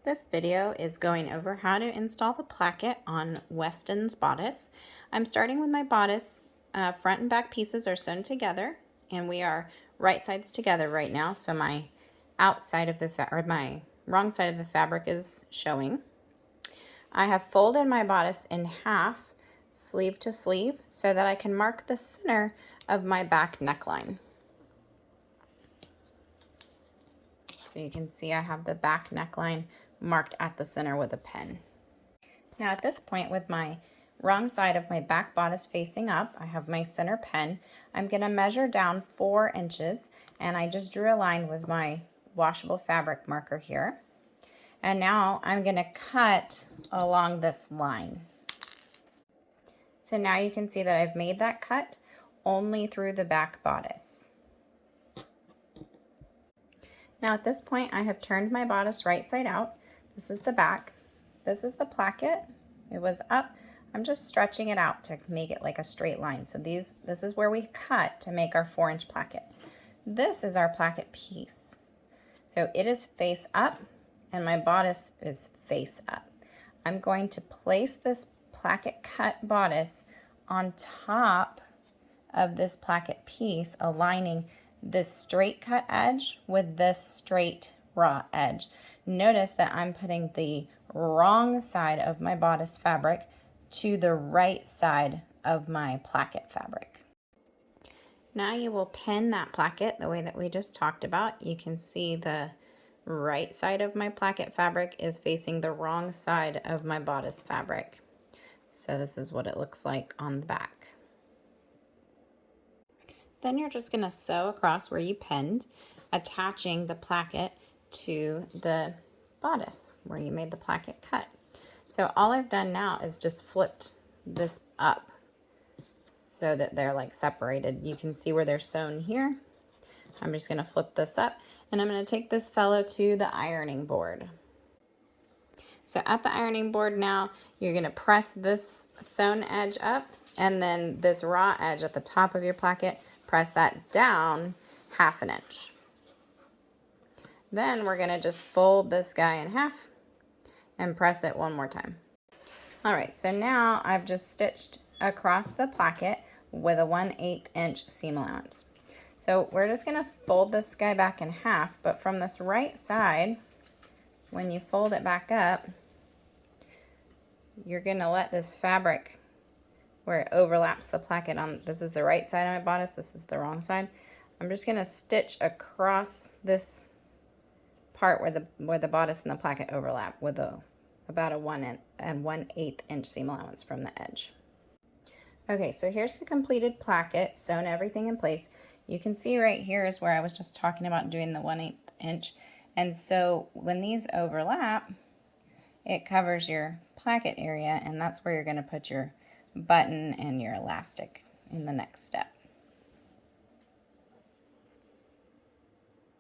This video is going over how to install the placket on Westyn's bodice. I'm starting with my bodice. Front and back pieces are sewn together, and we are right sides together right now, so my outside of the my wrong side of the fabric is showing. I have folded my bodice in half, sleeve to sleeve, so that I can mark the center of my back neckline. So you can see I have the back neckline marked at the center with a pen. Now at this point, with my wrong side of my back bodice facing up, I have my center pen. I'm going to measure down 4 inches, and I just drew a line with my washable fabric marker here. And now I'm going to cut along this line. So now you can see that I've made that cut only through the back bodice. Now at this point, I have turned my bodice right side out. This is the back. This is the placket. It was up. I'm just stretching it out to make it like a straight line. So this is where we cut to make our 4-inch placket. This is our placket piece. So it is face up and my bodice is face up. I'm going to place this placket cut bodice on top of this placket piece, aligning this straight cut edge with this straight raw edge. Notice that I'm putting the wrong side of my bodice fabric to the right side of my placket fabric. Now you will pin that placket the way that we just talked about. You can see the right side of my placket fabric is facing the wrong side of my bodice fabric. So this is what it looks like on the back. Then you're just going to sew across where you pinned, attaching the placket to the bodice where you made the placket cut. So all I've done now is just flipped this up so that they're like separated. You can see where they're sewn here. I'm just going to flip this up, and I'm going to take this fellow to the ironing board. So at the ironing board now, you're going to press this sewn edge up, and then this raw edge at the top of your placket, press that down 1/2 inch. Then we're going to just fold this guy in half and press it one more time. All right, so now I've just stitched across the placket with a 1/8 inch seam allowance. So we're just going to fold this guy back in half, but from this right side, when you fold it back up, you're going to let this fabric where it overlaps the placket on, this is the right side of my bodice, this is the wrong side. I'm just going to stitch across this part where the bodice and the placket overlap with about a 1/8 inch seam allowance from the edge. Okay, so here's the completed placket, sewn everything in place. You can see right here is where I was just talking about doing the 1/8 inch. And so when these overlap, it covers your placket area, and that's where you're going to put your button and your elastic in the next step.